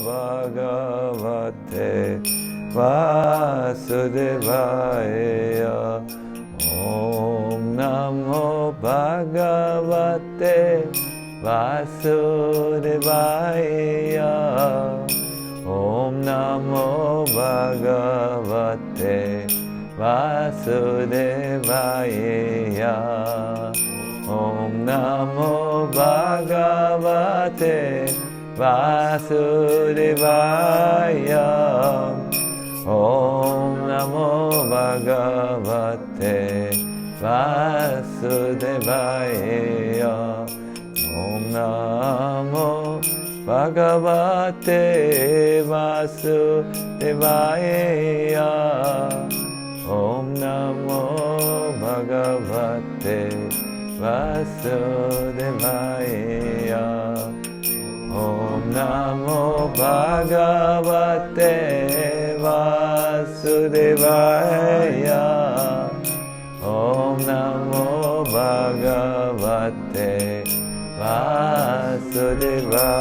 Bhagavate Vasudevaya. Om Namo Bhagavate Vasudevaya. Om Namo Bhagavate Vasudevaya. Om Namo Bhagavate Vasudevaya. Om Namo Bhagavate Vasudevaya. Om Namo Bhagavate Vasudevaya. Om Namo Bhagavate Vasudevaya. Om Namo Bhagavate Vasudevaya. Om Namo Bhagavate Vasudevaya.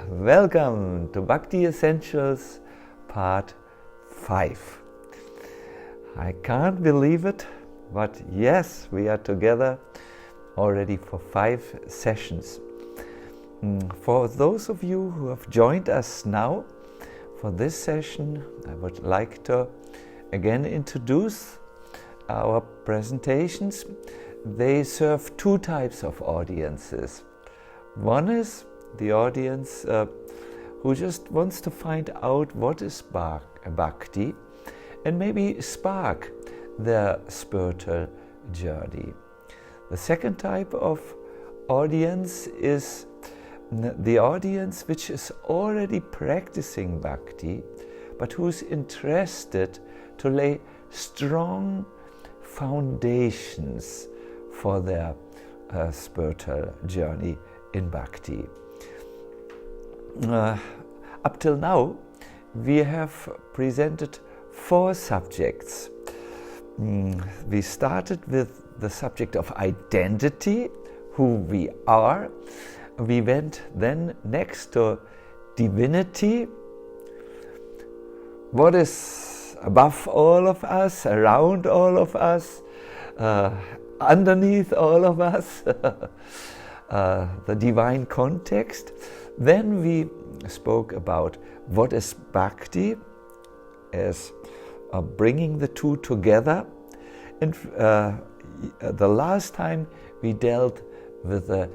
Welcome to Bhakti Essentials Part 5. I can't believe it, but yes, we are together already for 5 sessions. For those of you who have joined us now for this session, I would like to again introduce our presentations. They serve 2 types of audiences. One is the audience who just wants to find out what is Bhakti and maybe spark their spiritual journey. The second type of audience is the audience which is already practicing Bhakti, but who's interested to lay strong foundations for their spiritual journey in Bhakti. Up till now, we have presented 4 subjects. We started with the subject of identity, who we are. We went then next to divinity, what is above all of us, around all of us, underneath all of us, the divine context. Then we spoke about what is Bhakti, as bringing the 2 together. And the last time we dealt with the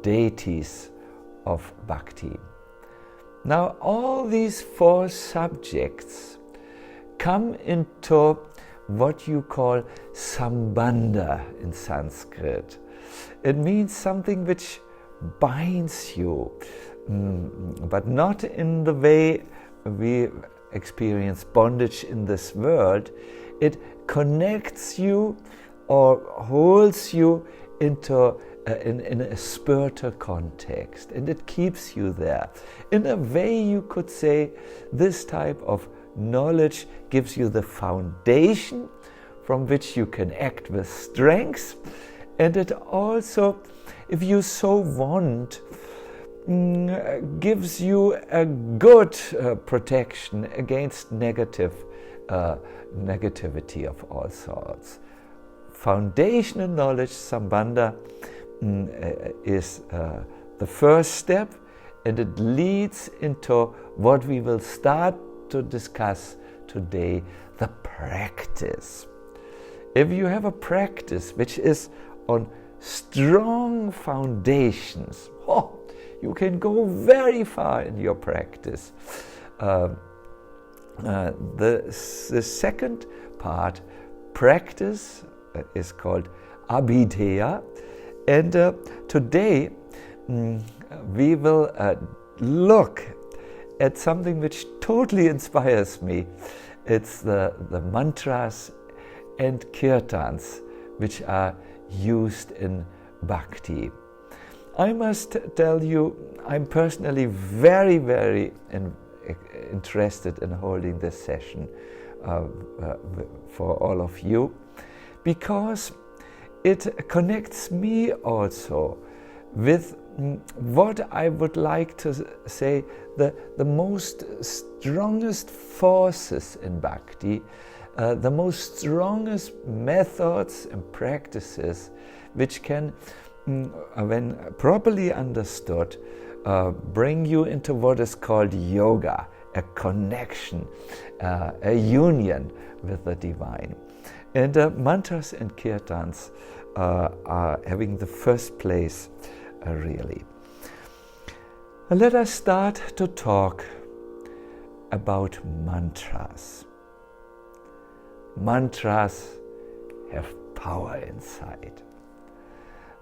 deities of Bhakti. Now all these 4 subjects come into what you call sambandha in Sanskrit. It means something which binds you, but not in the way we experience bondage in this world. It connects you or holds you into in a spiritual context, and it keeps you there. In a way, you could say this type of knowledge gives you the foundation from which you can act with strength, and it also, if you so want, gives you a good protection against negativity of all sorts. Foundational knowledge, sambandha, is the first step, and it leads into what we will start to discuss today, the practice. If you have a practice which is on strong foundations, you can go very far in your practice. The second part, practice, is called abhidheya, and today we will look at something which totally inspires me. It's the mantras and kirtans which are used in Bhakti. I must tell you, I'm personally very, very interested in holding this session for all of you, because it connects me also with what I would like to say the most strongest forces in Bhakti, the most strongest methods and practices which can, when properly understood, bring you into what is called yoga, a connection, a union with the divine. And mantras and kirtans are having the first place, really. Let us start to talk about mantras. Mantras have power inside.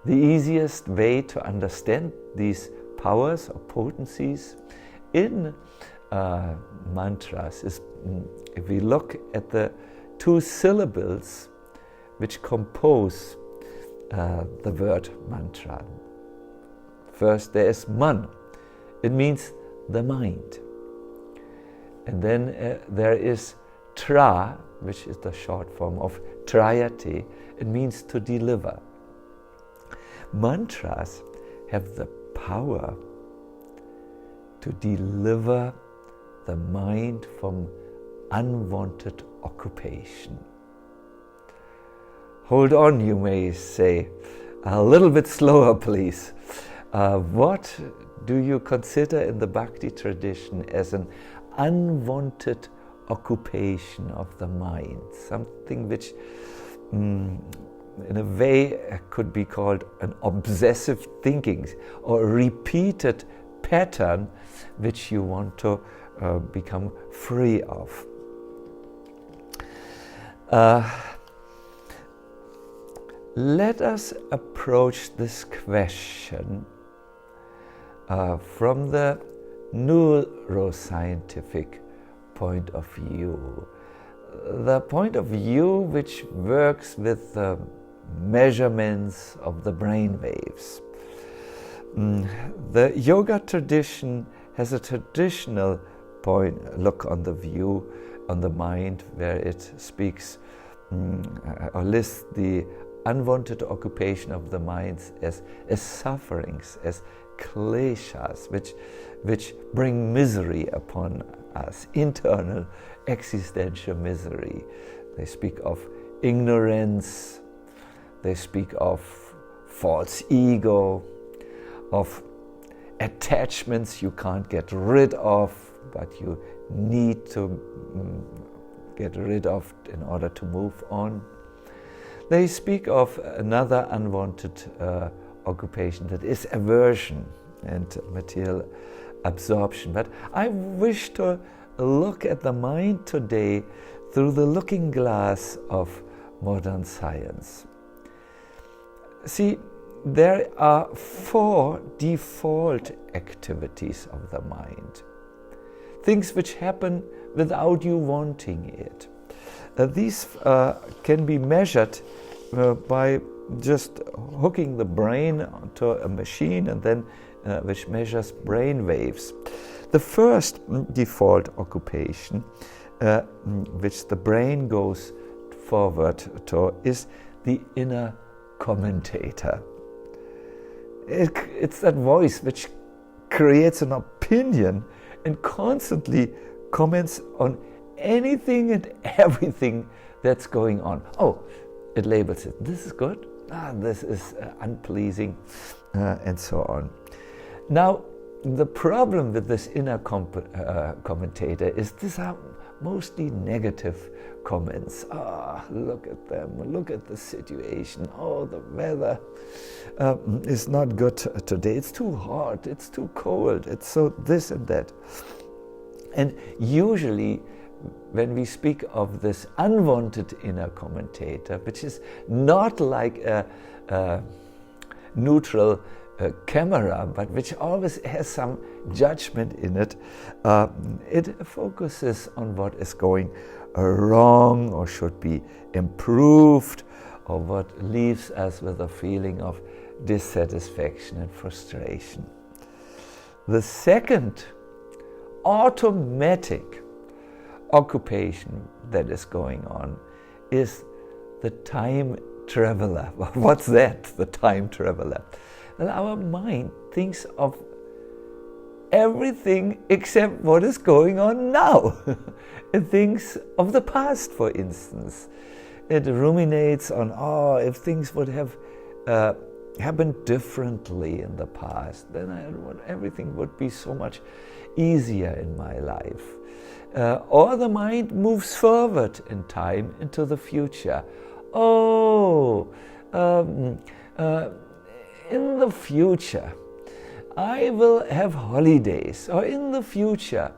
The easiest way to understand these powers or potencies in mantras is if we look at the two syllables which compose the word mantra. First, there is man. It means the mind. And then there is tra, which is the short form of trayate. It means to deliver. Mantras have the power to deliver the mind from unwanted occupation. Hold on, you may say. A little bit slower, please. What do you consider in the Bhakti tradition as an unwanted occupation of the mind? Something which, in a way, could be called an obsessive thinking or a repeated pattern which you want to become free of. Let us approach this question from the neuroscientific point of view. The point of view which works with the measurements of the brain waves. The yoga tradition has a traditional look on the view, on the mind, where it speaks or lists the unwanted occupation of the minds as sufferings, as kleshas, which bring misery upon us, internal existential misery. They speak of ignorance, they speak of false ego, of attachments you can't get rid of, but you need to get rid of in order to move on. They speak of another unwanted occupation, that is aversion and material absorption. But I wish to look at the mind today through the looking glass of modern science. See, there are 4 default activities of the mind. Things which happen without you wanting it. These can be measured by just hooking the brain onto a machine and then which measures brain waves. The first default occupation which the brain goes forward to is the inner commentator. It's that voice which creates an opinion and constantly comments on anything and everything that's going on. Oh, it labels it. This is good. This is unpleasing, and so on. Now, the problem with this inner commentator is these are mostly negative comments. Look at them. Look at the situation. Oh, the weather is not good today. It's too hot. It's too cold. It's so this and that. And usually, when we speak of this unwanted inner commentator, which is not like a neutral camera, but which always has some judgment in it, it focuses on what is going wrong or should be improved, or what leaves us with a feeling of dissatisfaction and frustration. The second automatic occupation that is going on is the time traveler. What's that, the time traveler? Well, our mind thinks of everything except what is going on now. It thinks of the past, for instance. It ruminates on, if things would have happened differently in the past, then everything would be so much easier in my life. Or the mind moves forward in time into the future. In the future, I will have holidays, or in the future,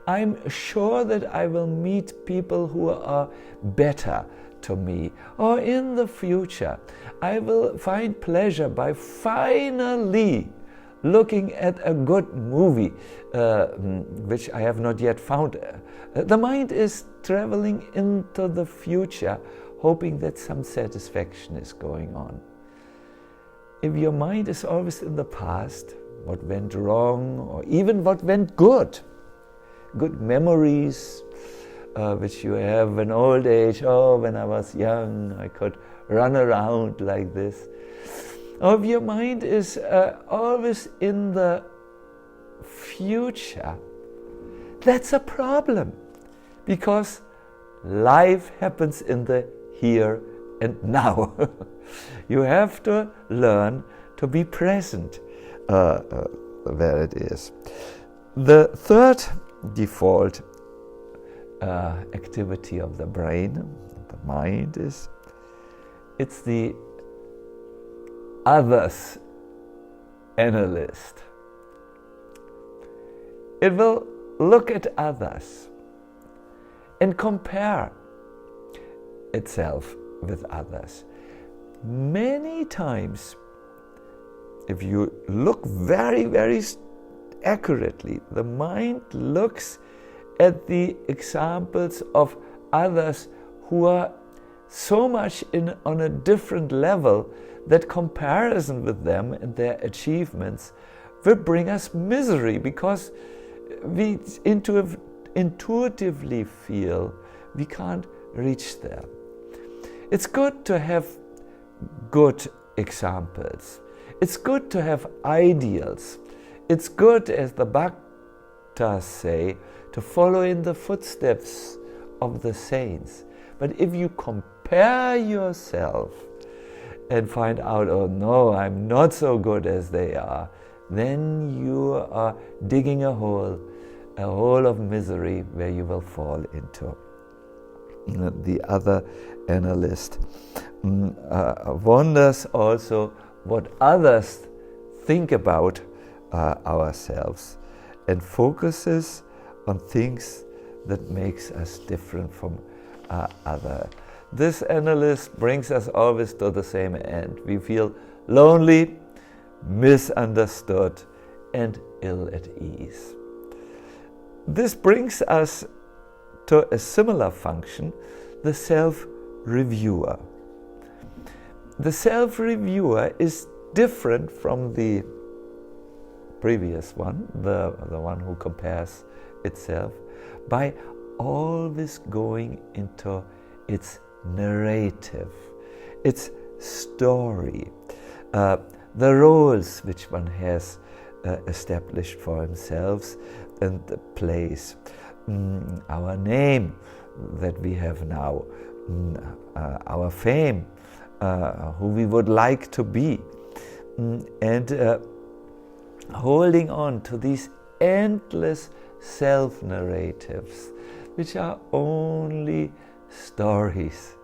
I'm sure that I will meet people who are better to me, or in the future, I will find pleasure by finally looking at a good movie, which I have not yet found. The mind is traveling into the future, hoping that some satisfaction is going on. If your mind is always in the past, what went wrong, or even what went good memories, which you have in old age, when I was young, I could run around like this. Or if your mind is always in the future, that's a problem, because life happens in the here and now. You have to learn to be present where it is. The third default activity of the brain, the mind, it's the others analyst. It will look at others and compare itself with others. Many times, if you look very, very accurately, the mind looks at the examples of others who are so much on a different level that comparison with them and their achievements will bring us misery, because we intuitively feel we can't reach there. It's good to have good examples. It's good to have ideals. It's good, as the Bhaktas say, to follow in the footsteps of the saints. But if you compare yourself and find out, oh no, I'm not so good as they are, then you are digging a hole of misery where you will fall into. The other analyst wonders also what others think about ourselves, and focuses on things that makes us different from other. This analyst brings us always to the same end. We feel lonely, misunderstood, and ill at ease. This brings us to a similar function, the self-reviewer. The self-reviewer is different from the previous one, the one who compares itself, by always going into its narrative, its story, the roles which one has established for himself and plays, our name that we have now, our fame, who we would like to be, and holding on to these endless self-narratives, which are only stories.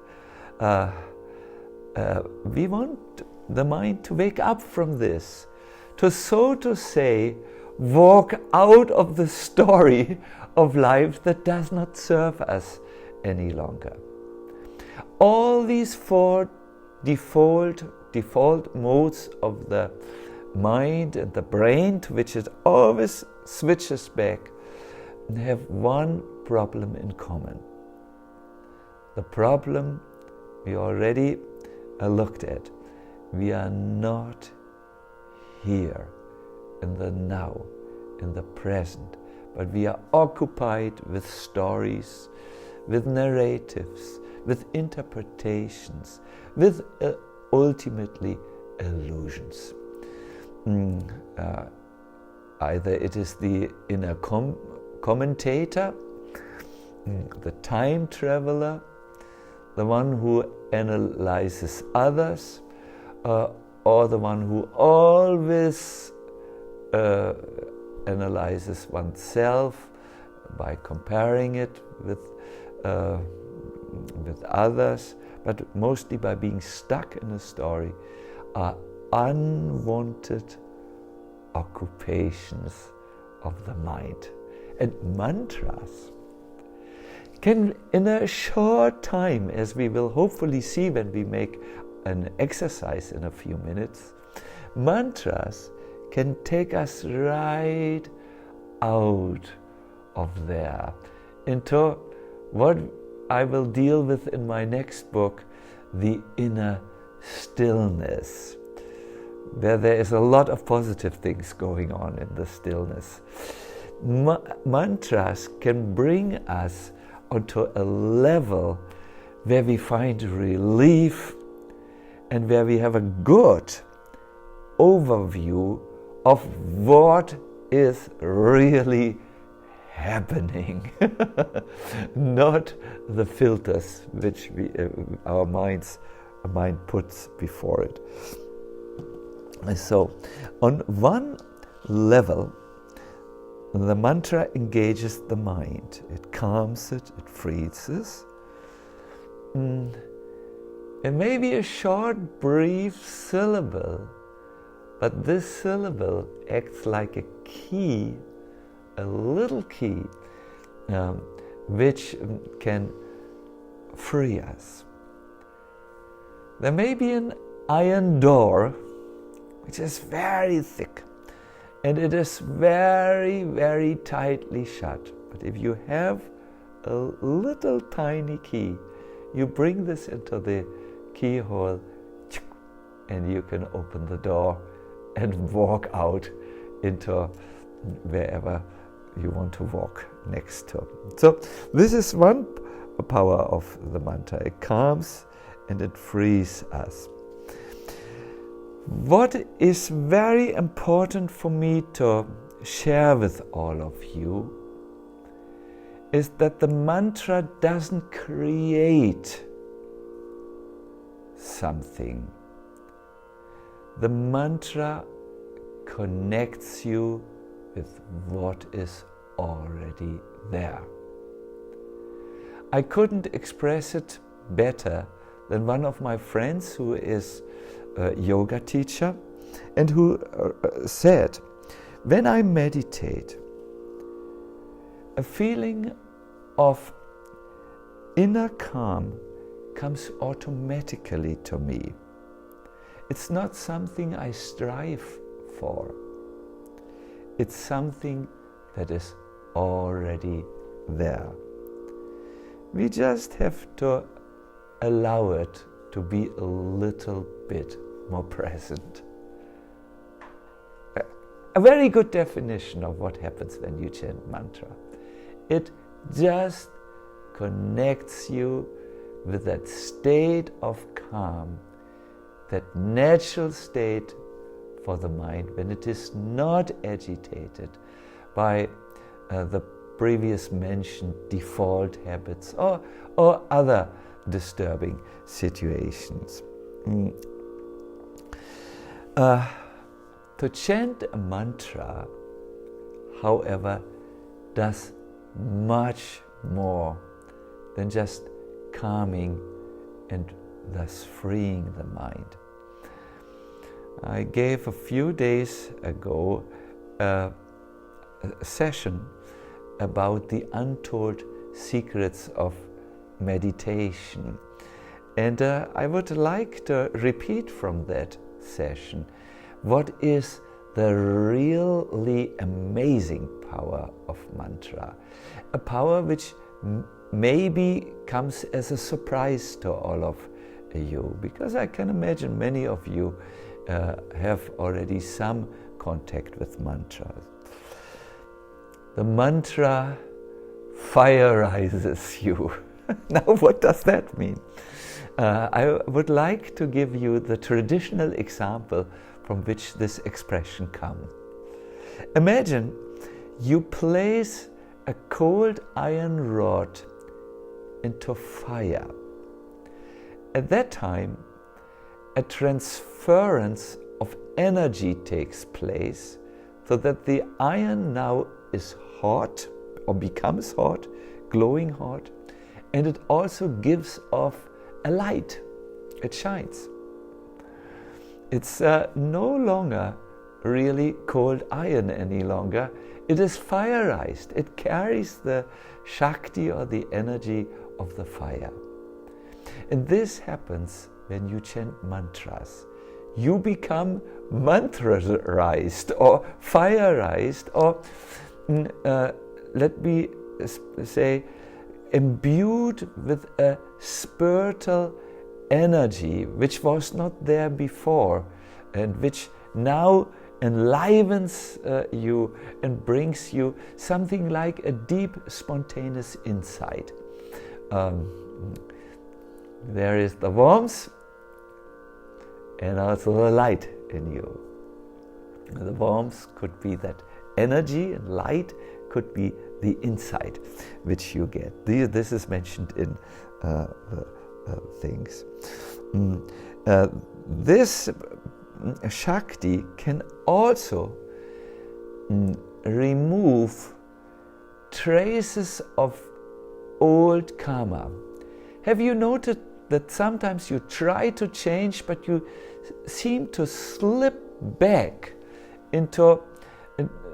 We want the mind to wake up from this, to, so to say, walk out of the story of life that does not serve us any longer. All these four default modes of the mind and the brain, to which it always switches back, have one problem in common. The problem we already looked at. We are not here in the now, in the present, but we are occupied with stories, with narratives, with interpretations, with ultimately illusions. Either it is the inner commentator, the time traveler, the one who analyzes others, or the one who always analyzes oneself by comparing it with others, but mostly by being stuck in a story, are unwanted occupations of the mind. And mantras can, in a short time, as we will hopefully see when we make an exercise in a few minutes, mantras can take us right out of there into what I will deal with in my next book, the inner stillness, where there is a lot of positive things going on in the stillness. Mantras can bring us onto a level where we find relief and where we have a good overview of what is really happening, not the filters which our mind puts before it. And so, on one level, the mantra engages the mind. It calms it, it frees it. It may be a short, brief syllable, but this syllable acts like a key, a little key, which can free us. There may be an iron door which is very thick, and it is very, very tightly shut. But if you have a little tiny key, you bring this into the keyhole, and you can open the door and walk out into wherever you want to walk next to. So this is one power of the mantra. It calms and it frees us. What is very important for me to share with all of you is that the mantra doesn't create something. The mantra connects you with what is already there. I couldn't express it better than one of my friends who is a yoga teacher and who said, when I meditate, a feeling of inner calm comes automatically to me. It's not something I strive for. It's something that is already there. We just have to allow it to be a little bit more present. A very good definition of what happens when you chant mantra. It just connects you with that state of calm, that natural state for the mind when it is not agitated by the previous mentioned default habits or other disturbing situations. To chant a mantra, however, does much more than just calming and thus freeing the mind. I gave a few days ago a session about the untold secrets of meditation, and I would like to repeat from that session what is the really amazing power of mantra, a power which maybe comes as a surprise to all of you, because I can imagine many of you have already some contact with mantras. The mantra fireizes you. Now, what does that mean? I would like to give you the traditional example from which this expression comes. Imagine you place a cold iron rod into fire. At that time, a transference of energy takes place so that the iron now is hot or becomes hot, glowing hot, and it also gives off a light. It shines. It's no longer really cold iron any longer. It is fireized. It carries the Shakti or the energy of the fire. And this happens when you chant mantras. You become mantraized or fireized, or let me say, imbued with a spiritual energy which was not there before, and which now enlivens you and brings you something like a deep spontaneous insight. There is the warmth and also the light in you. The warmth could be that energy, and light could be the insight which you get. This is mentioned in things. This Shakti can also remove traces of old karma. Have you noted that sometimes you try to change, but you seem to slip back into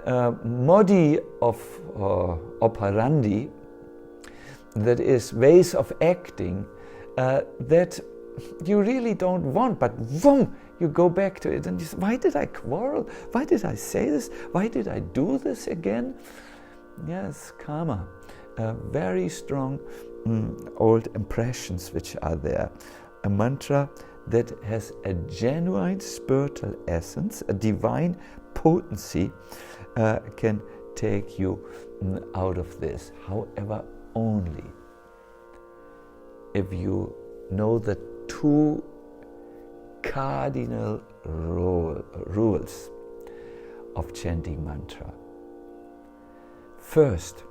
a modi of operandi, that is ways of acting that you really don't want, but boom, you go back to it and you say, why did I quarrel? Why did I say this? Why did I do this again? Yes, karma. Very strong old impressions which are there. A mantra that has a genuine spiritual essence, a divine potency, can take you out of this. However, only if you know the two cardinal rules of chanting mantra. First,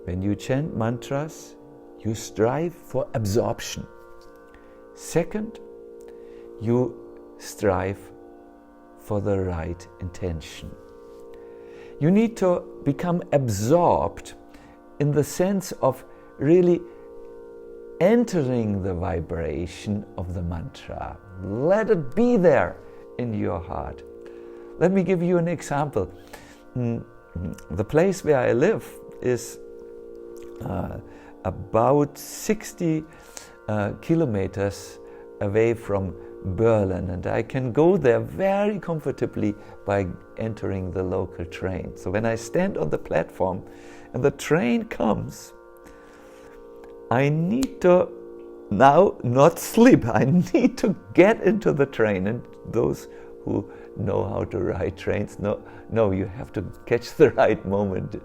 when you chant mantras, you strive for absorption. Second, you strive for the right intention. You need to become absorbed in the sense of really entering the vibration of the mantra. Let it be there in your heart. Let me give you an example. The place where I live is about 60 kilometers away from Berlin, and I can go there very comfortably by entering the local train. So when I stand on the platform and the train comes, I need to now not sleep. I need to get into the train. And those who know how to ride trains know you have to catch the right moment.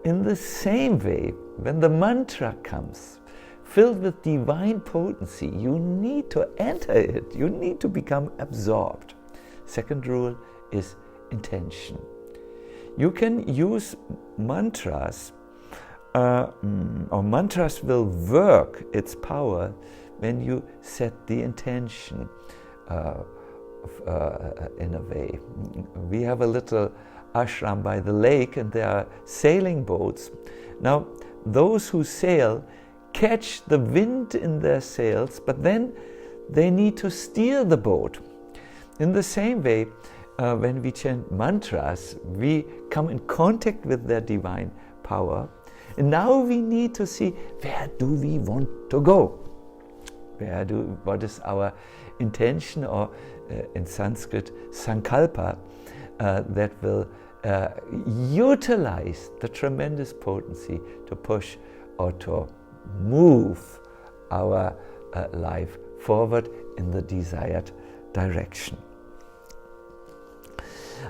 In the same way, when the mantra comes, filled with divine potency, you need to enter it. You need to become absorbed. Second rule is intention. You can use mantras, or mantras will work its power when you set the intention in a way. We have a little ashram by the lake, and there are sailing boats. Now, those who sail catch the wind in their sails, but then they need to steer the boat. In the same way, when we chant mantras, we come in contact with their divine power, and now we need to see, where do we want to go? What is our intention, or in Sanskrit, sankalpa, that will utilize the tremendous potency to push or to move our life forward in the desired direction.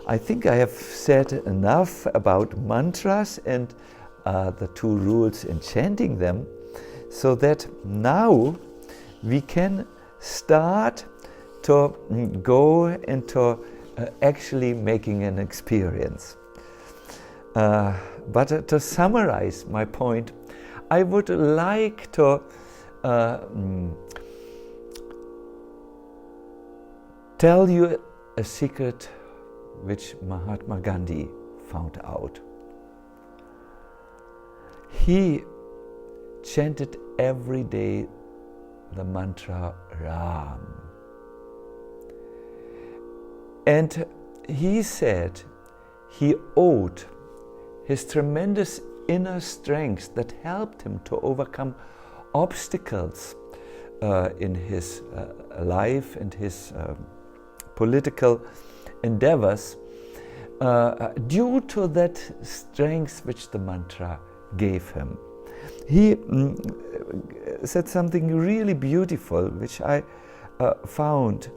I think I have said enough about mantras, and the two rules in chanting them, so that now we can start to go into actually making an experience. But to summarize my point, I would like to tell you a secret which Mahatma Gandhi found out. He chanted every day the mantra Ram. And he said he owed his tremendous inner strength that helped him to overcome obstacles in his life and his political endeavors due to that strength which the mantra gave him. He said something really beautiful, which I found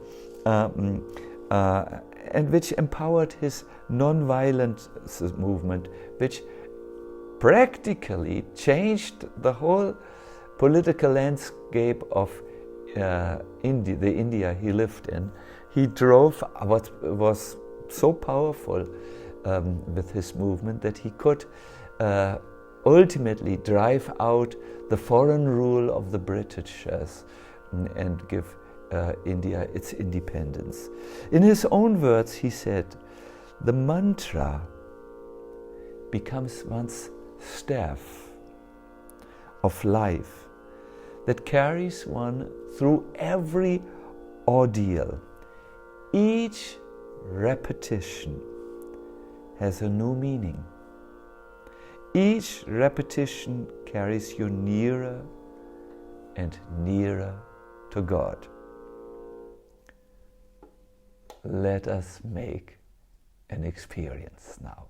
and which empowered his non-violence movement, which practically changed the whole political landscape of the India he lived in. He drove what was so powerful with his movement that he could ultimately drive out the foreign rule of the Britishers and give India its independence. In his own words, he said, the mantra becomes one's staff of life that carries one through every ordeal. Each repetition has a new meaning. Each repetition carries you nearer and nearer to God. Let us make an experience now.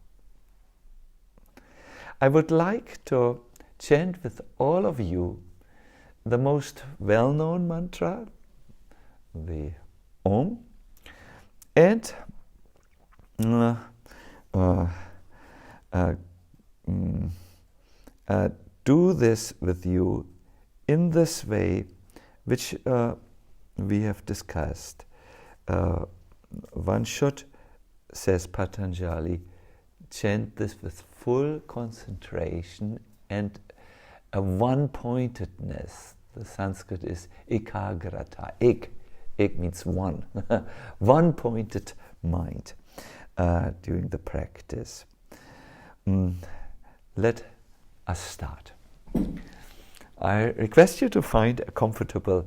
I would like to chant with all of you the most well-known mantra, the Om, and do this with you in this way which we have discussed. One should, says Patanjali, chant this with full concentration and a one-pointedness. The Sanskrit is ekagrata. Ek means one. One-pointed mind during the practice. Let us start. I request you to find a comfortable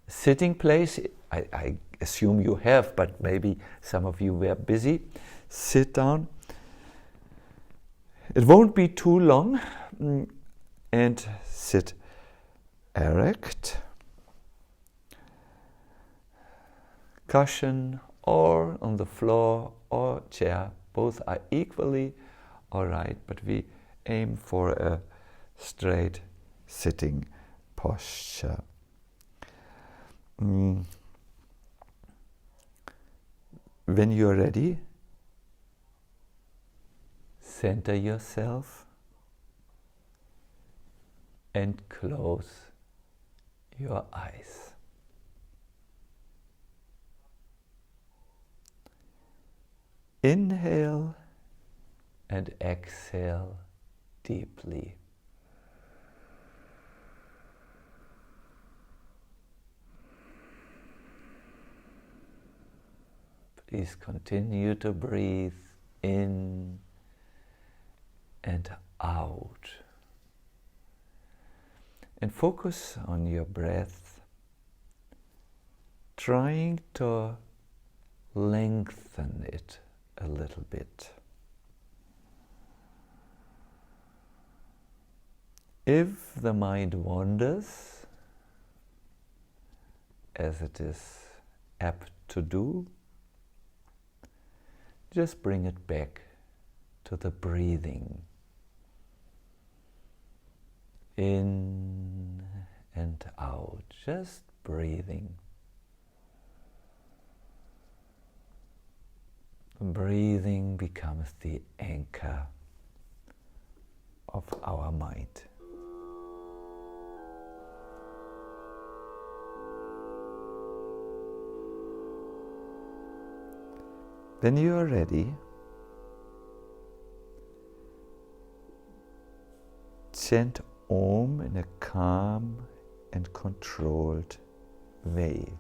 sitting place. I assume you have, but maybe some of you were busy. Sit down. It won't be too long, and sit erect, cushion, or on the floor or chair. Both are equally all right, but we aim for a straight sitting posture. When you're ready, center yourself and close your eyes. Inhale and exhale deeply. Please continue to breathe in and out. And focus on your breath, trying to lengthen it a little bit. If the mind wanders, as it is apt to do, just bring it back to the breathing. In and out, just breathing. Breathing becomes the anchor of our mind. When you are ready, chant Om in a calm and controlled way.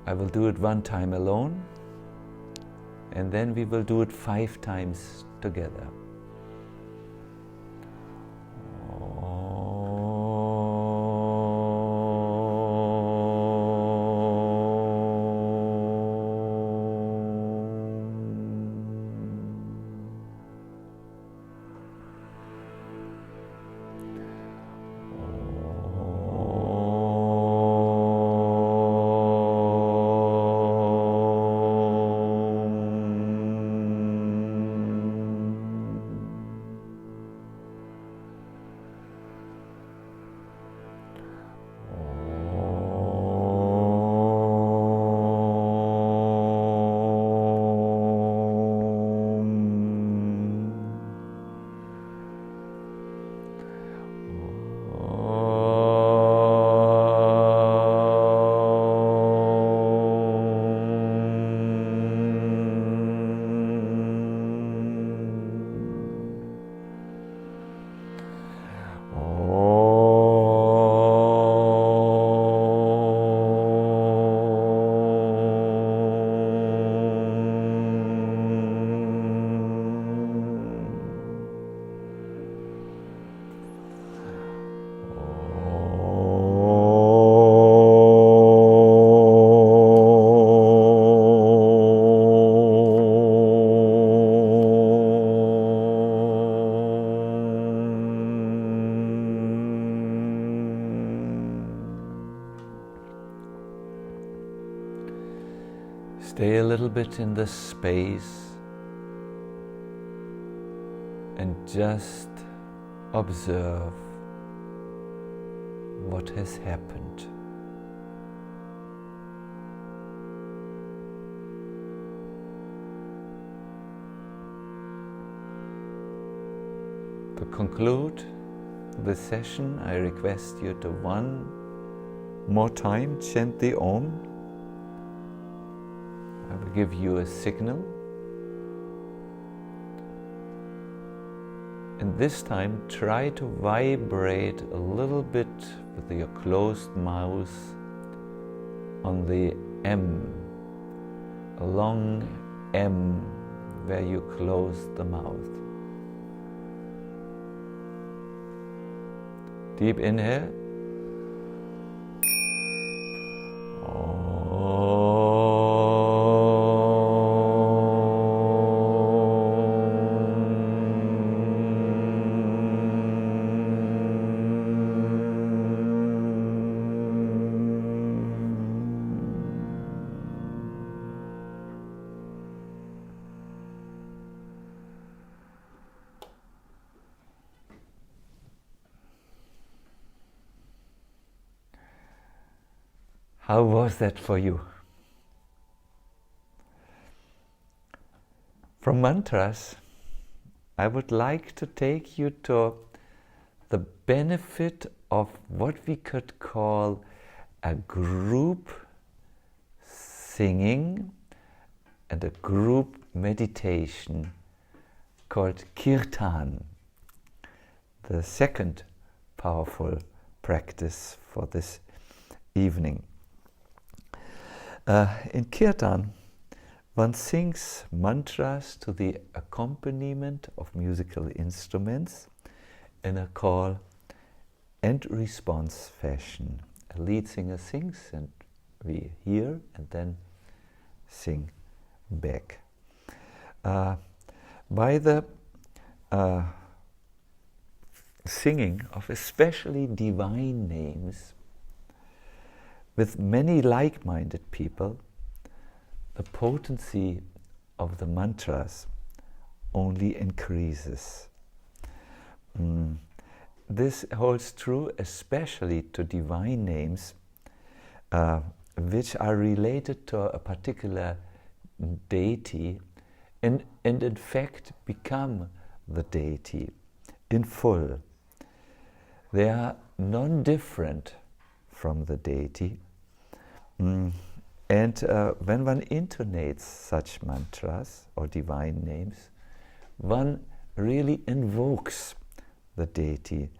I will do it one time alone, and then we will do it 5 times together. Stay a little bit in the space and just observe what has happened. To conclude the session, I request you to one more time chant the Om. I will give you a signal, and this time try to vibrate a little bit with your closed mouth on the M, a long M where you close the mouth. Deep inhale. How was that for you? From mantras, I would like to take you to the benefit of what we could call a group singing and a group meditation called Kirtan, the second powerful practice for this evening. In Kirtan, one sings mantras to the accompaniment of musical instruments in a call and response fashion. A lead singer sings and we hear and then sing back. By the singing of especially divine names, with many like-minded people, the potency of the mantras only increases. This holds true especially to divine names which are related to a particular deity and in fact become the deity in full. They are non-different from the deity. And when one intonates such mantras or divine names, one really invokes the deity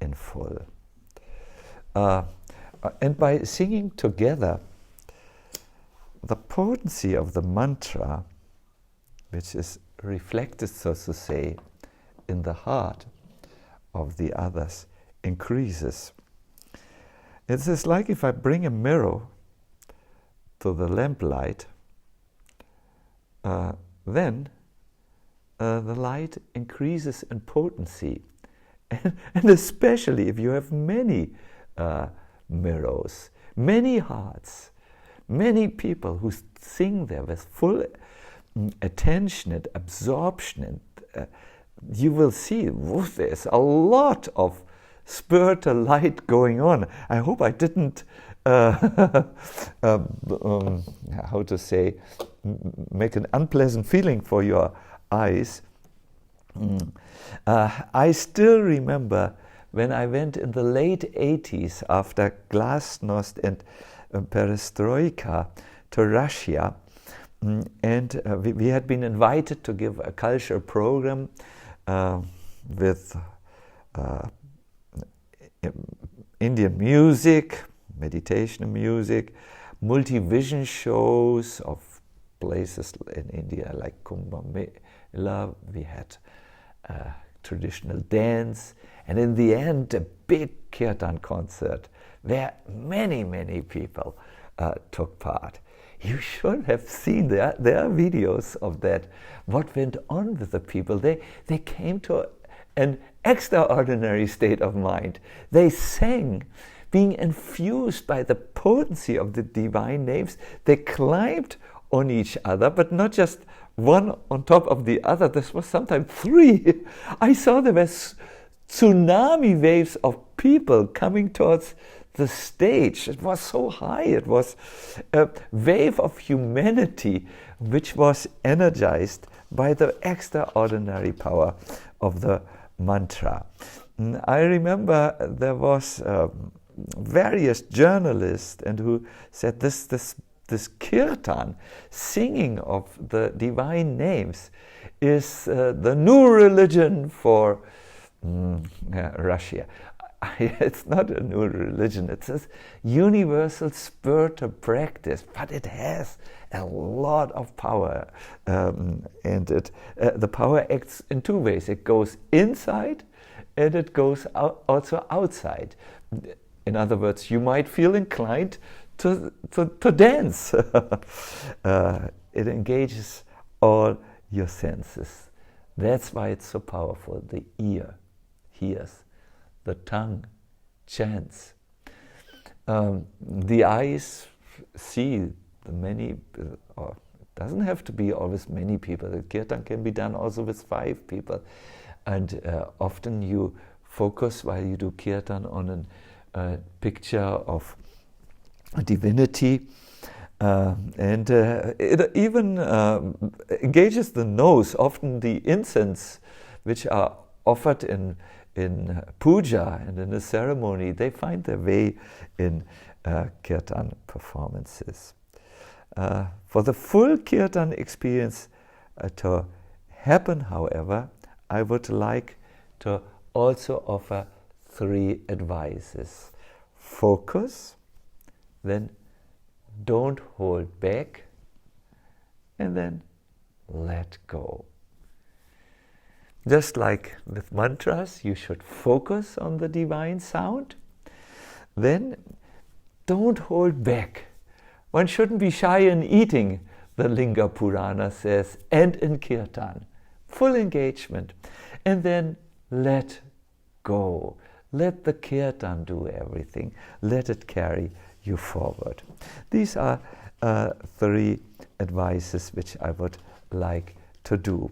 in full. And by singing together, the potency of the mantra, which is reflected, so to say, in the heart of the others, increases. It's just like if I bring a mirror to the lamplight, then the light increases in potency. And especially if you have many mirrors, many hearts, many people who sing there with full attention and absorption, and you will see there's a lot of spiritual light going on. I hope I didn't, how to say, make an unpleasant feeling for your eyes. I still remember when I went in the late 80s after Glasnost and Perestroika to Russia, and we had been invited to give a cultural program with Indian music, meditation music, multi-vision shows of places in India like Kumbh Mela. We had traditional dance, and in the end a big Kirtan concert where many people took part. You should have seen there are videos of that, what went on with the people. They came to an extraordinary state of mind. They sang, being infused by the potency of the divine names. They climbed on each other, but not just one on top of the other. This was sometimes three. I saw there were tsunami waves of people coming towards the stage. It was so high. It was a wave of humanity which was energized by the extraordinary power of the mantra. I remember there was various journalists and who said this Kirtan, singing of the divine names, is the new religion for Russia. It's not a new religion, it's a universal spiritual practice, but it has a lot of power, and the power acts in two ways. It goes inside and it goes also outside. In other words, you might feel inclined to dance. It engages all your senses. That's why it's so powerful. The ear hears, the tongue chants, the eyes see the many, or it doesn't have to be always many people. The Kirtan can be done also with 5 people. And often you focus while you do Kirtan on a picture of a divinity, and it even engages the nose. Often the incense which are offered in puja and in a ceremony, they find their way in Kirtan performances. For the full Kirtan experience to happen, however, I would like to also offer 3 advices. Focus, then don't hold back, and then let go. Just like with mantras, you should focus on the divine sound. Then don't hold back. One shouldn't be shy in eating, the Linga Purana says, and in Kirtan. Full engagement. And then let go. Let the Kirtan do everything. Let it carry you forward. These are 3 advices which I would like to do.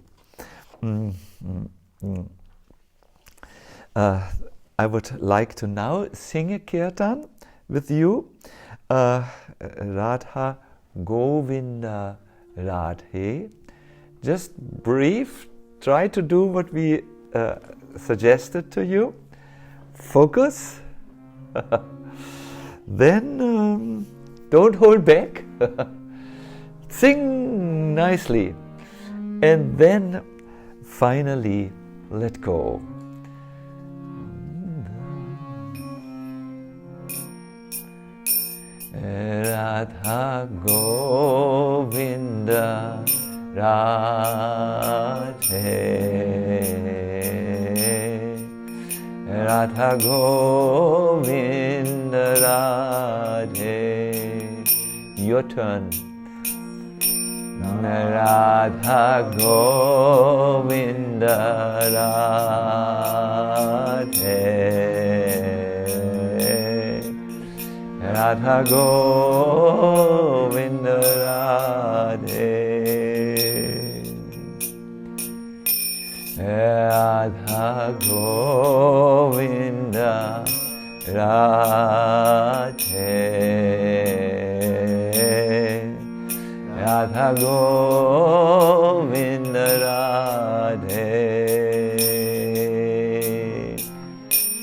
I would like to now sing a Kirtan with you. Radha Govinda Radhe. Just brief, try to do what we suggested to you. Focus. Then don't hold back. Sing nicely. And then finally let go. Radha Govinda Radhe, Radha Govinda Radhe. Your turn. Radha Govinda Radhe, Radha Govinda Radhe, Radha Govinda Radhe, Radha Govinda Radhe.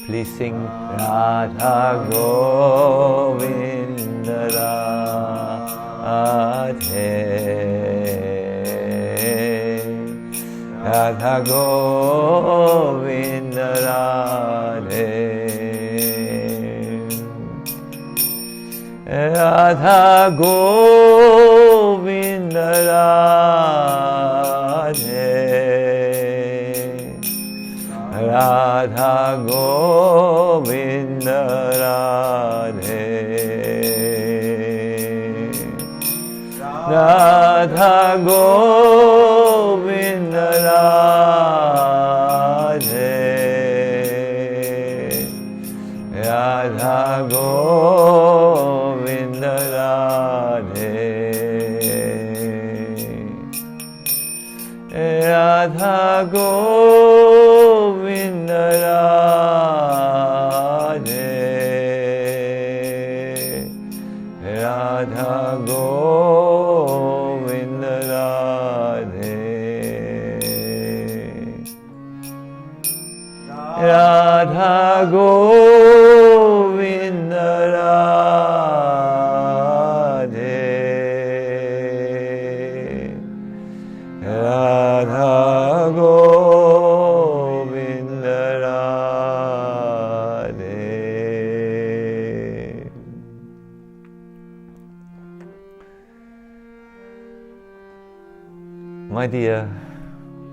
Please sing Radha Govinda Radhe, Radha Govinda Radhe, Radha Govinda Radhe, Radha Govinda Radhe, Radha Govinda Radhe, Radha Govinda Radhe, Radha Govinda Radhe, Radha Govinda Radhe, Radha Govinda Radhe, Radha Govinda Radhe. My dear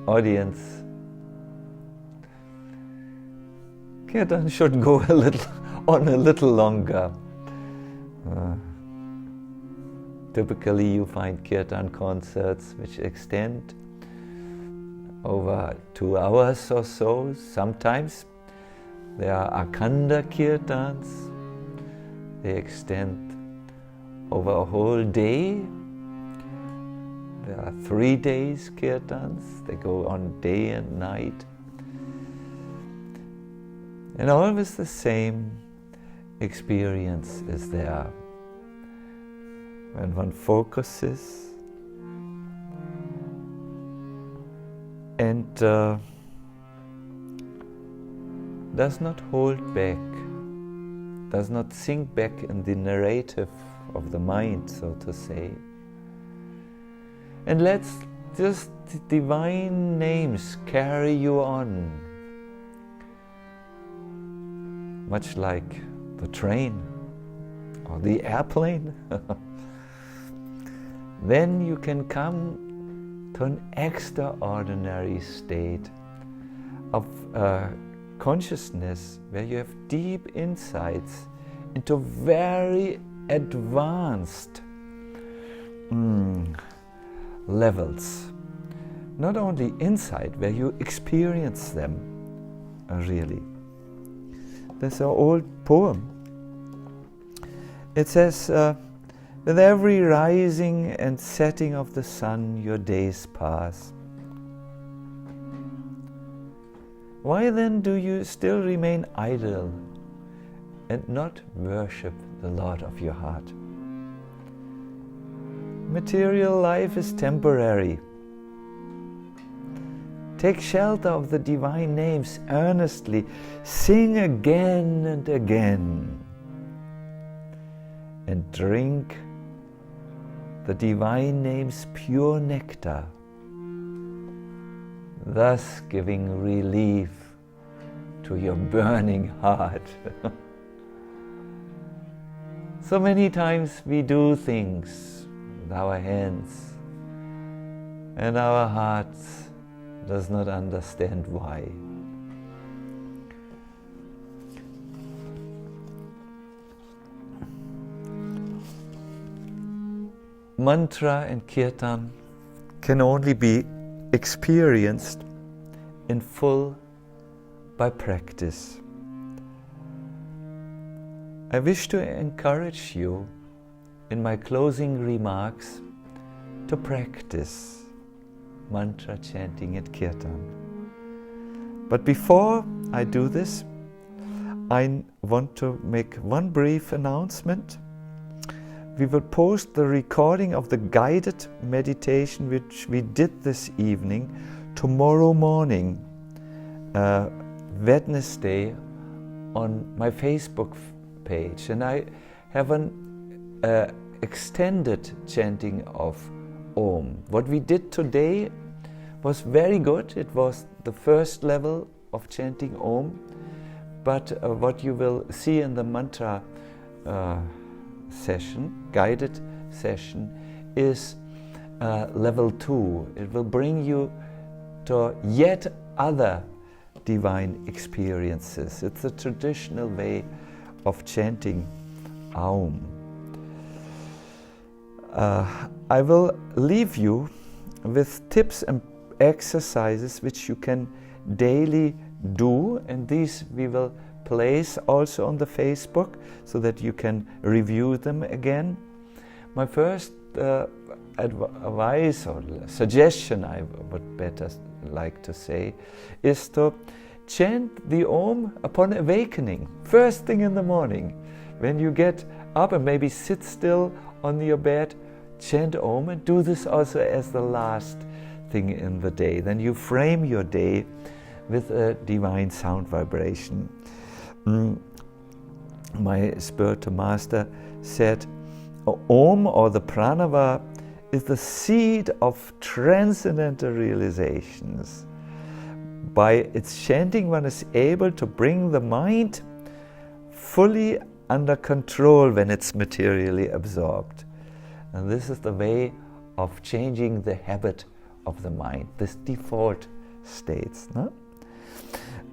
audience, Kirtan should go a little longer. Typically you find Kirtan concerts which extend over 2 hours or so. Sometimes there are Akhanda Kirtans. They extend over a whole day. There are 3 days Kirtans. They go on day and night. And always the same experience is there. When one focuses and does not hold back, does not sink back in the narrative of the mind, so to say. And let just the divine names carry you on, much like the train or the airplane. Then you can come to an extraordinary state of consciousness where you have deep insights into very advanced levels. Not only insight, where you experience them really. There's an old poem. It says, with every rising and setting of the sun, your days pass. Why then do you still remain idle and not worship the Lord of your heart. Material life is temporary. Take shelter of the divine names earnestly. Sing again and again. And drink the divine name's pure nectar, thus giving relief to your burning heart. So many times we do things with our hands and our hearts does not understand why. Mantra and Kirtan can only be experienced in full by practice. I wish to encourage you in my closing remarks to practice mantra chanting and Kirtan. But before I do this, I want to make one brief announcement. We will post the recording of the guided meditation which we did this evening tomorrow morning, Wednesday, on my Facebook page. And I have an extended chanting of Om. What we did today was very good. It was the first level of chanting Om. But what you will see in the mantra session, guided session, is level 2. It will bring you to yet other divine experiences. It's a traditional way of chanting Aum. I will leave you with tips and exercises which you can daily do, and these we will place also on the Facebook so that you can review them again. My first advice or suggestion, I would better like to say, is to chant the Om upon awakening, first thing in the morning. When you get up and maybe sit still on your bed, chant Om, and do this also as the last thing in the day. Then you frame your day with a divine sound vibration. My spiritual master said, Om, or the pranava, is the seed of transcendental realizations. By its chanting, one is able to bring the mind fully under control when it's materially absorbed. And this is the way of changing the habit of the mind, this default states. No?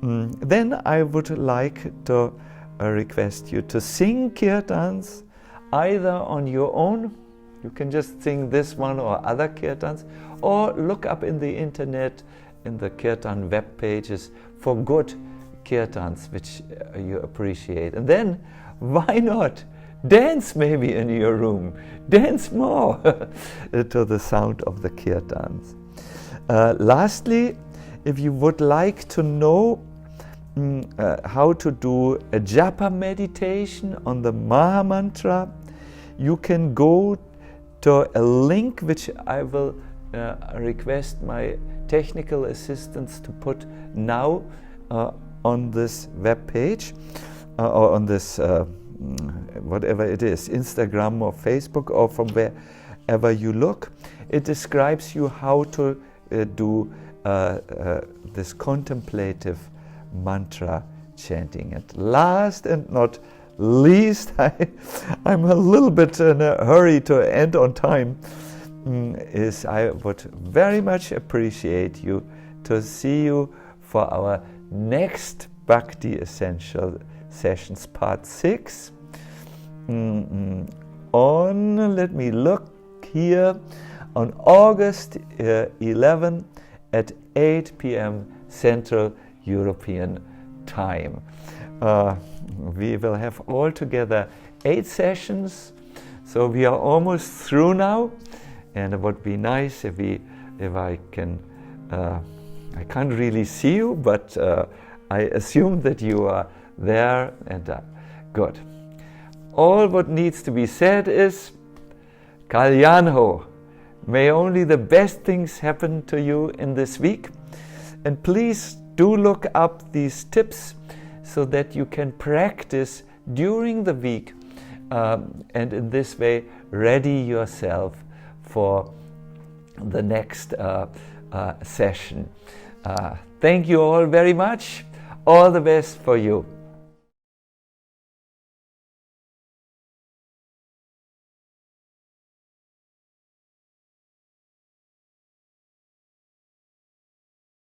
Then I would like to request you to sing kirtans either on your own, you can just sing this one or other kirtans, or look up in the internet, in the kirtan web pages, for good kirtans which you appreciate. And then, why not dance maybe in your room, dance more to the sound of the kirtans. Lastly, if you would like to know how to do a japa meditation on the Maha Mantra, you can go to a link which I will request my technical assistants to put now on this web page or on this whatever it is, Instagram or Facebook or from wherever you look. It describes you how to do this contemplative mantra chanting. And last and not least, I'm a little bit in a hurry to end on time, is I would very much appreciate you to see you for our next Bhakti Essential Sessions Part 6 on, let me look here, on August 11 at 8 p.m. Central European Time. We will have altogether 8 sessions, so we are almost through now, and it would be nice if I can, I can't really see you, but I assume that you are there, and good. all what needs to be said is Kalyanho. May only the best things happen to you in this week. And please do look up these tips so that you can practice during the week and in this way ready yourself for the next session. Thank you all very much. All the best for you.